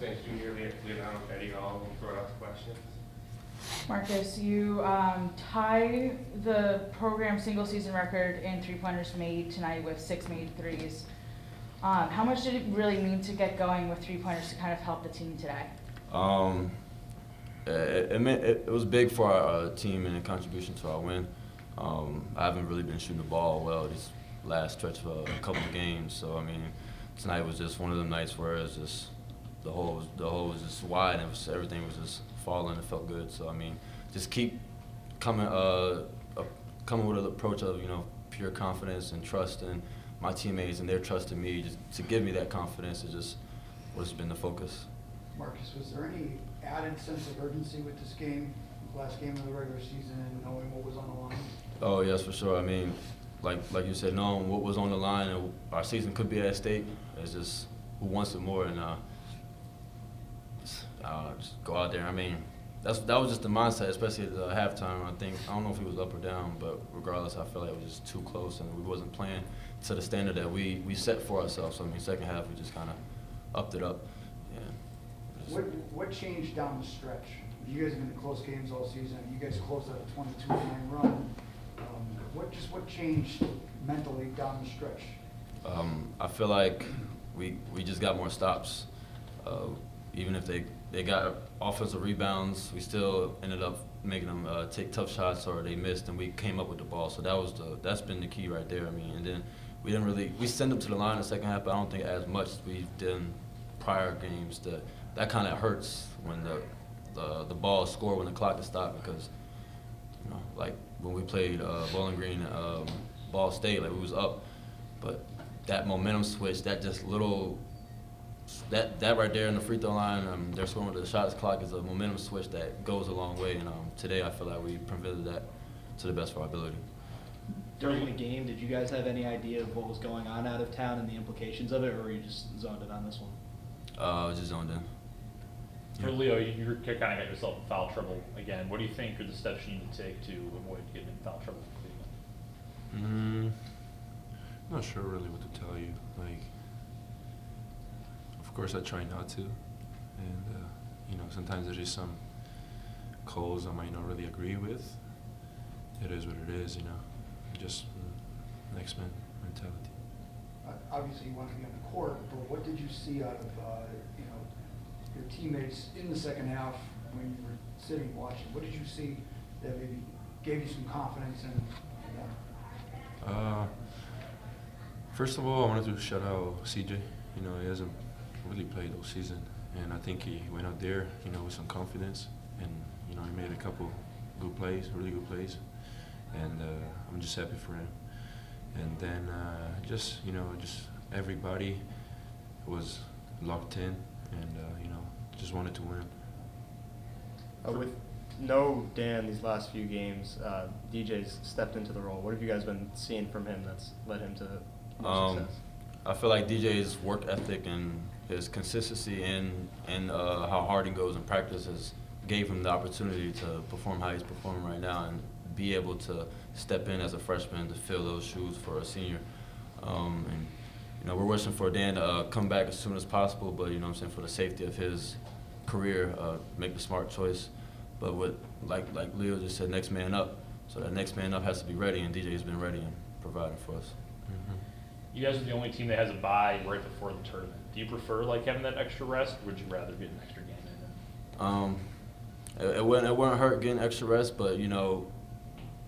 Thanks, Junior. Leonardo Petty, all throw out the questions. Marcus, you tie the program single season record in three-pointers made tonight with 6 made threes. How much did it really mean to get going with three-pointers to kind of help the team today? It was big for our team and a contribution to our win. I haven't really been shooting the ball well this last stretch of a couple of games, so I mean, tonight was just one of the nights where it's just the hole was just wide and everything was just falling. It felt good. So I mean, just keep coming with an approach of pure confidence and trust in my teammates and their trust in me, just to give me that confidence is just what's been the focus. Marcus, was there any added sense of urgency with this game, last game of the regular season, and knowing what was on the line? Oh yes, for sure. I mean, like you said, knowing what was on the line and our season could be at stake, it's just who wants it more, and just go out there. I mean, that was just the mindset, especially at the halftime. I don't know if he was up or down, but regardless, I felt like it was just too close, and we wasn't playing to the standard that we set for ourselves. So I mean, second half we just kind of upped it up. Yeah. What changed down the stretch? You guys have been in close games all season. You guys closed out a 22-9 run. What changed mentally down the stretch? I feel like we just got more stops. Even if they got offensive rebounds, we still ended up making them take tough shots, or they missed, and we came up with the ball. So that's been the key right there. I mean, and then we send them to the line in the second half, but I don't think as much as we've done prior games. That kind of hurts when the ball is scored when the clock is stopped, because like when we played Bowling Green, Ball State, like we was up, but that momentum switch, that right there in the free throw line, they're scoring with the shots clock, is a momentum switch that goes a long way. And today I feel like we prevented that to the best of our ability. During the game, did you guys have any idea of what was going on out of town and the implications of it, or were you just zoned in on this one? Just zoned in. For Leo, you kind of got yourself in foul trouble again. What do you think are the steps you need to take to avoid getting in foul trouble? Not sure really what to tell you. Like, of course I try not to, and sometimes there's just some calls I might not really agree with. It is what it is, just next man mentality. Obviously, you want to be on the court, but what did you see out of your teammates in the second half when you were sitting watching? What did you see that maybe gave you some confidence in that? First of all, I wanted to shout out CJ. He hasn't really played all season, and I think he went out there, with some confidence, and he made a couple good plays, really good plays, and I'm just happy for him. And then just everybody was locked in, and just wanted to win. With no Dan these last few games, DJ's stepped into the role. What have you guys been seeing from him that's led him to more success? I feel like DJ's work ethic and his consistency and how hard he goes in practice gave him the opportunity to perform how he's performing right now and be able to step in as a freshman to fill those shoes for a senior. We're wishing for Dan to come back as soon as possible, but for the safety of his career, make the smart choice. But like Leo just said, next man up. So that next man up has to be ready, and DJ's been ready and providing for us. Mm-hmm. You guys are the only team that has a bye right before the tournament. Do you prefer having that extra rest, or would you rather get an extra game in? It wouldn't hurt getting extra rest, but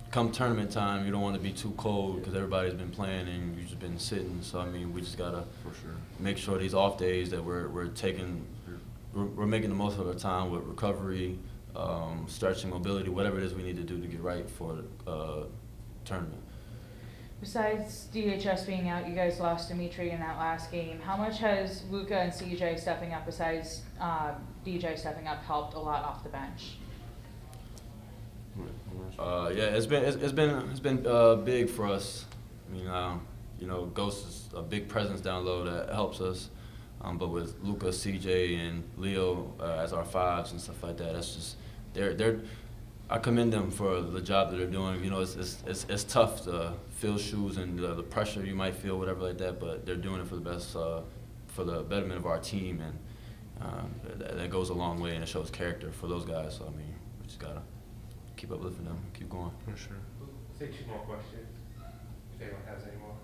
come tournament time, you don't want to be too cold because everybody's been playing and you've just been sitting. So I mean, we just gotta make sure these off days that we're making the most of our time with recovery, stretching, mobility, whatever it is we need to do to get right for the tournament. Besides DHS being out, you guys lost Dimitri in that last game. How much has Luka and CJ stepping up, besides DJ stepping up, helped a lot off the bench? It's been big for us. I mean, Ghost is a big presence down low that helps us. But with Luka, CJ, and Leo as our fives and stuff like that, that's just I commend them for the job that they're doing. It's tough to fill shoes and the pressure you might feel, whatever like that. But they're doing it for the best, for the betterment of our team. And That goes a long way and it shows character for those guys. So I mean, we just gotta keep uplifting them, keep going. For sure. Say 2 more questions, if anyone has any more.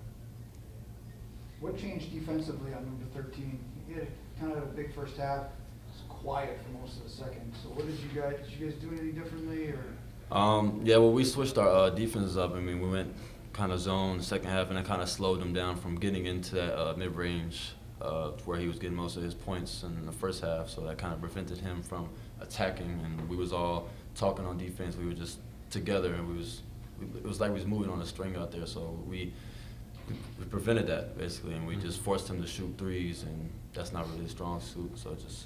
What changed defensively on number 13? You had kind of a big first half, it's quiet for most of the second. So what did you guys do anything differently or? Yeah, well, we switched our defenses up. I mean, we went kind of zone the second half, and that kind of slowed him down from getting into that mid-range where he was getting most of his points in the first half. So that kind of prevented him from attacking, and we was all talking on defense. We were just together, and it was like we was moving on a string out there. So we prevented that basically, and we just forced him to shoot threes, and that's not really a strong suit. So just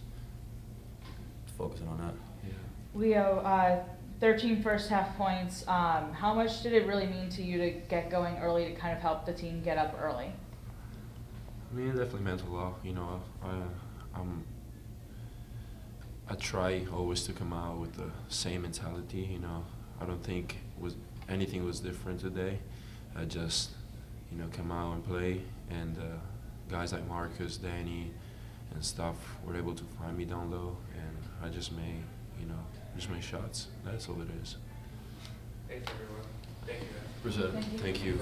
focusing on that. Yeah. Leo, 13 first half points. How much did it really mean to you to get going early to kind of help the team get up early? I mean, it definitely meant a lot. You know, I try always to come out with the same mentality. You know, I don't think anything was different today. I just, you know, come out and play, and guys like Marcus, Danny, and stuff were able to find me down low, and I just made shots. That's all it is. Thanks, everyone. Thank you, guys. Appreciate it. Thank you. Thank you.